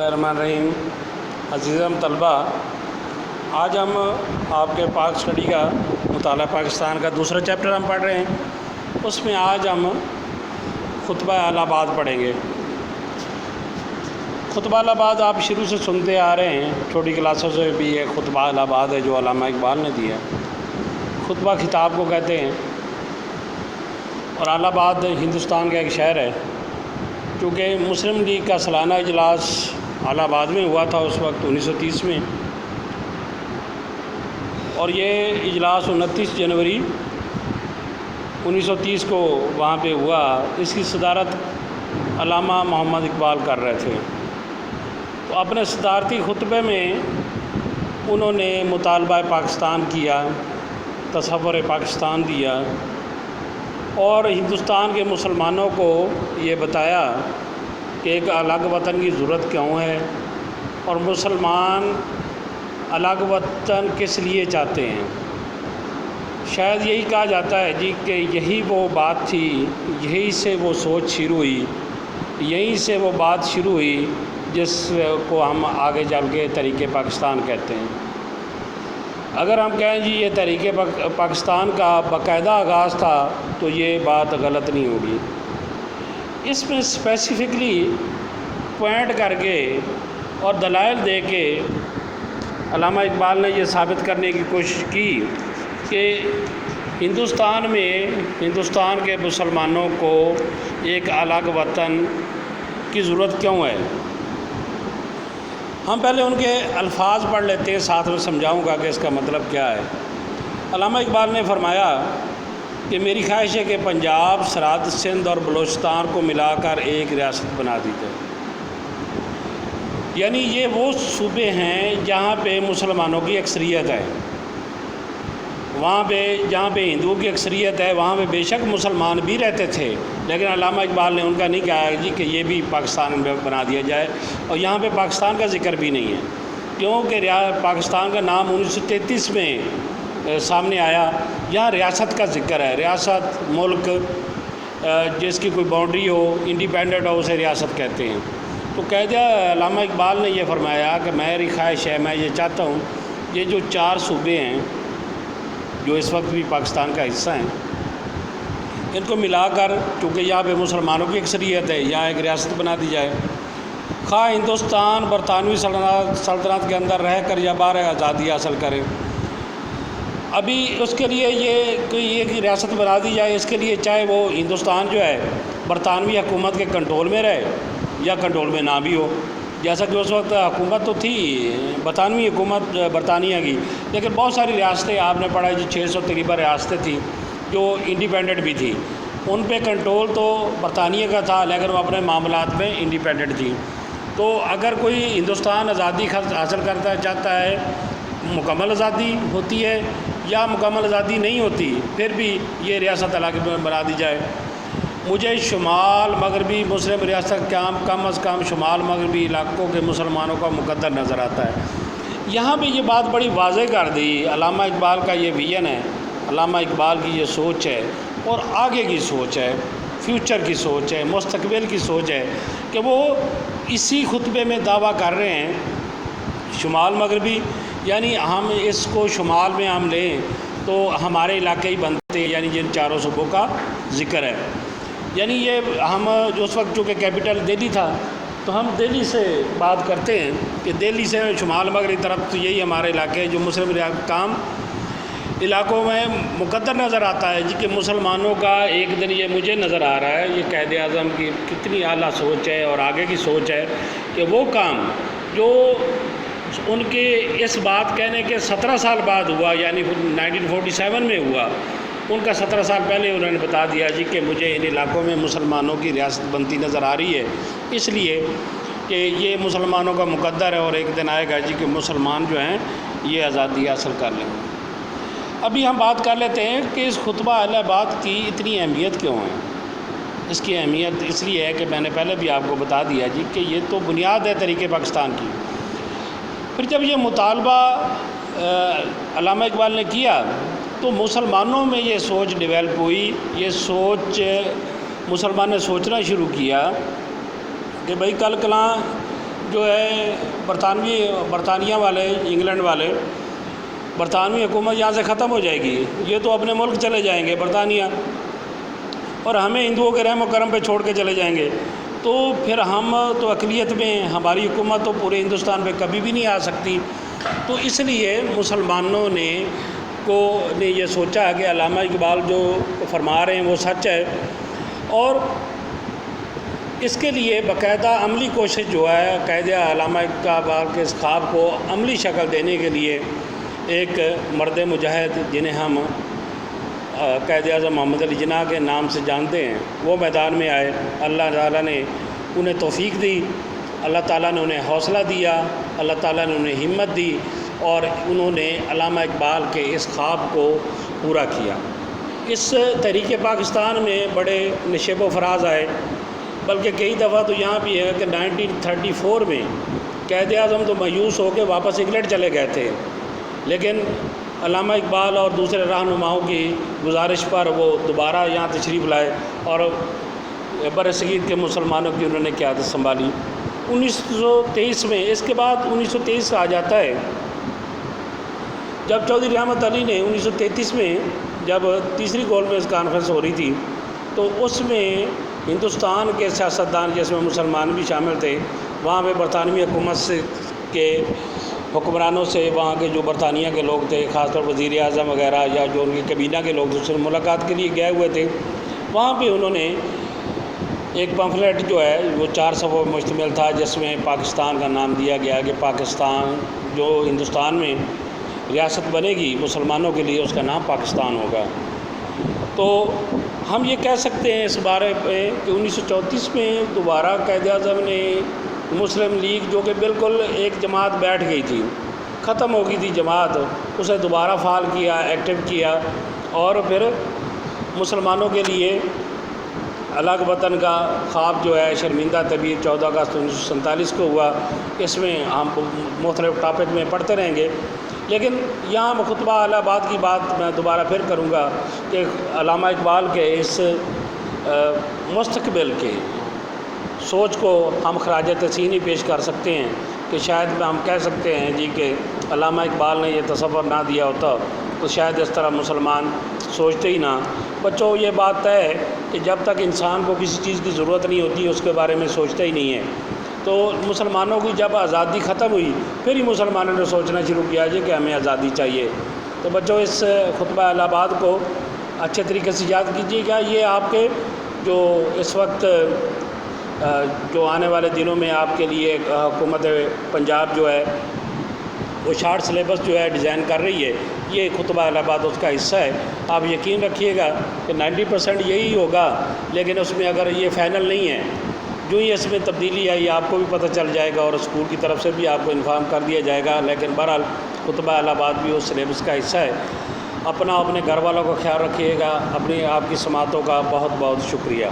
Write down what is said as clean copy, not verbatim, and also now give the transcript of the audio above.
बिस्मिल्लाहिर्रहमानिर्रहीम। अज़ीज़म तलबा, आज हम आपके पाक स्टडी का मुताला पाकिस्तान का दूसरा चैप्टर हम पढ़ रहे हैं। उसमें आज हम खुतबा अलाहाबाद पढ़ेंगे। खुतबा अलाहाबाद आप शुरू से सुनते आ रहे हैं, छोटी क्लासों से भी ये खुतबा अलाहाबाद है जो अल्लामा इकबाल ने दिया। खुतबा खिताब को कहते हैं और अलाहाबाद हिंदुस्तान का एक शहर है। क्योंकि मुस्लिम लीग का सालाना इजलास अलाहाबाद में हुआ था उस वक्त 1930 में, और ये इजलास 29 जनवरी 1930 को वहाँ पे हुआ। इसकी सदारत अल्लामा मोहम्मद इकबाल कर रहे थे। तो अपने सदारती खुतबे में उन्होंने मुतालबा पाकिस्तान किया, तसव्वुर पाकिस्तान दिया और हिंदुस्तान के मुसलमानों को ये बताया कि एक अलग वतन की ज़रूरत क्यों है और मुसलमान अलग वतन किस लिए चाहते हैं। शायद यही कहा जाता है जी कि यही वो बात थी, यही से वो सोच शुरू हुई, यहीं से वो बात शुरू हुई जिसको हम आगे चल के तहरीक पाकिस्तान कहते हैं। अगर हम कहें जी ये तहरीक पाकिस्तान का बाकायदा आगाज़ था तो ये बात गलत नहीं होगी। इसमें स्पेसिफ़िकली पॉइंट करके और दलाइल दे के अल्लामा इकबाल ने ये साबित करने की कोशिश की कि हिंदुस्तान में हिंदुस्तान के मुसलमानों को एक अलग वतन की ज़रूरत क्यों है। हम पहले उनके अल्फाज पढ़ लेते हैं, साथ में समझाऊंगा कि इसका मतलब क्या है। अल्लामा इकबाल ने फरमाया कि मेरी ख्वाहिश है कि पंजाब, सराद, सिंध और बलूचिस्तान को मिलाकर एक रियासत बना दी जाए। यानी ये वो सूबे हैं जहाँ पे मुसलमानों की अक्सरियत है, वहाँ पे जहाँ पे हिंदुओं की अक्सरियत है वहाँ पे बेशक मुसलमान भी रहते थे, लेकिन अल्लामा इकबाल ने उनका नहीं कहा जी कि ये भी पाकिस्तान में बना दिया जाए। और यहाँ पे पाकिस्तान का जिक्र भी नहीं है, क्योंकि पाकिस्तान का नाम 1933 में सामने आया। यहाँ रियासत का जिक्र है, रियासत मुल्क जिसकी कोई बाउंड्री हो, इंडिपेंडेंट हो, उसे रियासत कहते हैं। तो कह दिया अल्लामा इकबाल ने ये फरमाया कि मेरी ख्वाहिश है, मैं ये चाहता हूँ ये जो 4 सूबे हैं जो इस वक्त भी पाकिस्तान का हिस्सा हैं, इनको मिलाकर, क्योंकि यहाँ पे मुसलमानों की अक्सरियत है, यहाँ एक रियासत बना दी जाए। खा हिंदुस्तान बरतानवी सल्तनत के अंदर रह कर या बाहर आज़ादी हासिल करें। अभी उसके लिए ये कोई एक रियासत बना दी जाए, इसके लिए चाहे वो हिंदुस्तान जो है बरतानवी हुकूमत के कंट्रोल में रहे या कंट्रोल में ना भी हो। जैसा कि उस वक्त हुकूमत तो थी बरतानवी हुकूमत बरतानिया की, लेकिन बहुत सारी रियासतें आपने पढ़ा जी 600 तकरीबन रियासतें थी जो इंडिपेंडेंट भी थी। उन पे कंट्रोल तो बरतानिया का था, लेकिन वो अपने मामलात में इंडिपेंडेंट थी। तो अगर कोई हिंदुस्तान आज़ादी हासिल करना चाहता है, मुकम्मल आज़ादी होती है या मुकम्मल आज़ादी नहीं होती, फिर भी ये रियासत अलग बना दी जाए। मुझे शुमाल मगरबी मुस्लिम रियासत कम अज़ कम शुमाल मगरबी इलाक़ों के मुसलमानों का मुकद्दर नज़र आता है। यहाँ पे ये बात बड़ी वाज़ेह कर दी। अल्लामा इकबाल का ये विज़न है, अल्लामा इकबाल की ये सोच है और आगे की सोच है, फ्यूचर की सोच है, मुस्तक़बिल की सोच है कि वो इसी खुतबे में दावा कर रहे हैं शुमाल मगरबी, यानी हम इसको शुमाल में हम लें तो हमारे इलाके ही बनते हैं, यानी जिन 4 सूबों का ज़िक्र है। यानी ये हम जो उस वक्त चूँकि कैपिटल दिल्ली था तो हम दिल्ली से बात करते हैं कि दिल्ली से शुमाल मगरबी तरफ तो यही हमारे इलाके जो मुस्लिम काम इलाक़ों में मुकद्दर नज़र आता है जी कि मुसलमानों का एक दिन ये मुझे नज़र आ रहा है, ये कायदे आज़म की कितनी आला सोच है और आगे की सोच है कि वो काम जो उनके इस बात कहने के 17 साल बाद हुआ, यानी 1947 में हुआ, उनका 17 साल पहले उन्होंने बता दिया जी कि मुझे इन इलाक़ों में मुसलमानों की रियासत बनती नज़र आ रही है, इसलिए कि ये मुसलमानों का मुकद्दर है और एक दिन आएगा जी कि मुसलमान जो हैं ये आज़ादी हासिल कर लेंगे। अभी हम बात कर लेते हैं कि इस खुतबा अलाहाबाद की इतनी अहमियत क्यों है। इसकी अहमियत इसलिए है कि मैंने पहले भी आपको बता दिया जी कि ये तो बुनियाद है तहरीक पाकिस्तान की। फिर जब ये मुतालबा अल्लामा इकबाल ने किया तो मुसलमानों में ये सोच डेवलप हुई, ये सोच मुसलमान ने सोचना शुरू किया कि भाई कल कलां جو ہے برطانیہ والے، انگلینڈ والے، برطانوی حکومت یہاں سے ختم ہو جائے گی، یہ تو اپنے ملک چلے جائیں گے برطانیہ، اور ہمیں ہندوؤں کے رحم و کرم پہ چھوڑ کے چلے جائیں گے، تو پھر ہم تو اقلیت میں، ہماری حکومت تو پورے ہندوستان پہ کبھی بھی نہیں آ سکتی۔ تو اس لیے مسلمانوں نے یہ سوچا کہ علامہ اقبال جو فرما رہے ہیں وہ سچ ہے، اور اس کے لیے باقاعدہ عملی کوشش جو ہے قائد علامہ اقبال کے اس خواب کو عملی شکل دینے کے لیے ایک مرد مجاہد جنہیں ہم قائد اعظم محمد علی جناح کے نام سے جانتے ہیں، وہ میدان میں آئے۔ اللہ تعالیٰ نے انہیں توفیق دی، اللہ تعالیٰ نے انہیں حوصلہ دیا، اللہ تعالیٰ نے انہیں ہمت دی، اور انہوں نے علامہ اقبال کے اس خواب کو پورا کیا۔ اس تحریک پاکستان میں بڑے نشیب و فراز آئے، بلکہ کئی دفعہ تو یہاں بھی ہے کہ 1934 میں قائد اعظم تو مایوس ہو کے واپس انگلینڈ چلے گئے تھے، لیکن علامہ اقبال اور دوسرے رہنماؤں کی گزارش پر وہ دوبارہ یہاں تشریف لائے اور برصغیر کے مسلمانوں کی انہوں نے قیادت سنبھالی 1923 میں۔ اس کے بعد 1923 آ جاتا ہے، جب چودھری رحمت علی نے 1933 میں جب تیسری گول میز کانفرنس ہو رہی تھی، تو اس میں ہندوستان کے سیاستدان جس میں مسلمان بھی شامل تھے، وہاں پہ برطانوی حکومت کے حکمرانوں سے، وہاں کے جو برطانیہ کے لوگ تھے، خاص طور وزیر اعظم وغیرہ یا جو ان کی کابینہ کے لوگ دوسرے ملاقات کے لیے گئے ہوئے تھے، وہاں پہ انہوں نے ایک پمفلیٹ جو ہے وہ 4 صفحوں پر مشتمل تھا، جس میں پاکستان کا نام دیا گیا کہ پاکستان جو ہندوستان میں ریاست بنے گی مسلمانوں کے لیے، اس کا نام پاکستان ہوگا۔ تو ہم یہ کہہ سکتے ہیں اس بارے پہ کہ 1934 میں دوبارہ قائد اعظم نے مسلم لیگ، جو کہ بالکل ایک جماعت بیٹھ گئی تھی، ختم ہو گئی تھی جماعت، اسے دوبارہ فعال کیا، ایکٹیو کیا، اور پھر مسلمانوں کے لیے الگ وطن کا خواب جو ہے شرمندہ طبیعت 14 اگست 1947 کو ہوا۔ اس میں ہم مختلف ٹاپک میں پڑھتے رہیں گے، لیکن یہاں خطبہ الہ آباد کی بات میں دوبارہ پھر کروں گا کہ علامہ اقبال کے اس مستقبل کے سوچ کو ہم خراج تحسین ہی پیش کر سکتے ہیں کہ شاید ہم کہہ سکتے ہیں جی کہ علامہ اقبال نے یہ تصور نہ دیا ہوتا تو شاید اس طرح مسلمان سوچتے ہی نہ۔ بچوں، یہ بات طے ہے کہ جب تک انسان کو کسی چیز کی ضرورت نہیں ہوتی اس کے بارے میں سوچتا ہی نہیں ہے۔ تو مسلمانوں کی جب آزادی ختم ہوئی، پھر ہی مسلمانوں نے سوچنا شروع کیا جی کہ ہمیں آزادی چاہیے۔ تو بچوں، اس خطبہ الہ آباد کو اچھے طریقے سے یاد کیجیے گا۔ یہ آپ کے جو اس وقت جو آنے والے دنوں میں آپ کے لیے حکومت پنجاب جو ہے وہ شارٹ سلیبس جو ہے ڈیزائن کر رہی ہے، یہ خطبہ الہ آباد اس کا حصہ ہے۔ آپ یقین رکھیے گا کہ 90% یہی ہوگا، لیکن اس میں اگر یہ فائنل نہیں ہے، جو ہی اس میں تبدیلی آئی آپ کو بھی پتہ چل جائے گا اور اسکول کی طرف سے بھی آپ کو انفارم کر دیا جائے گا، لیکن بہرحال خطبہ الہ آباد بھی اس سلیبس کا حصہ ہے۔ اپنے گھر والوں کا خیال رکھیے گا۔ اپنی آپ کی سماعتوں کا بہت بہت شکریہ۔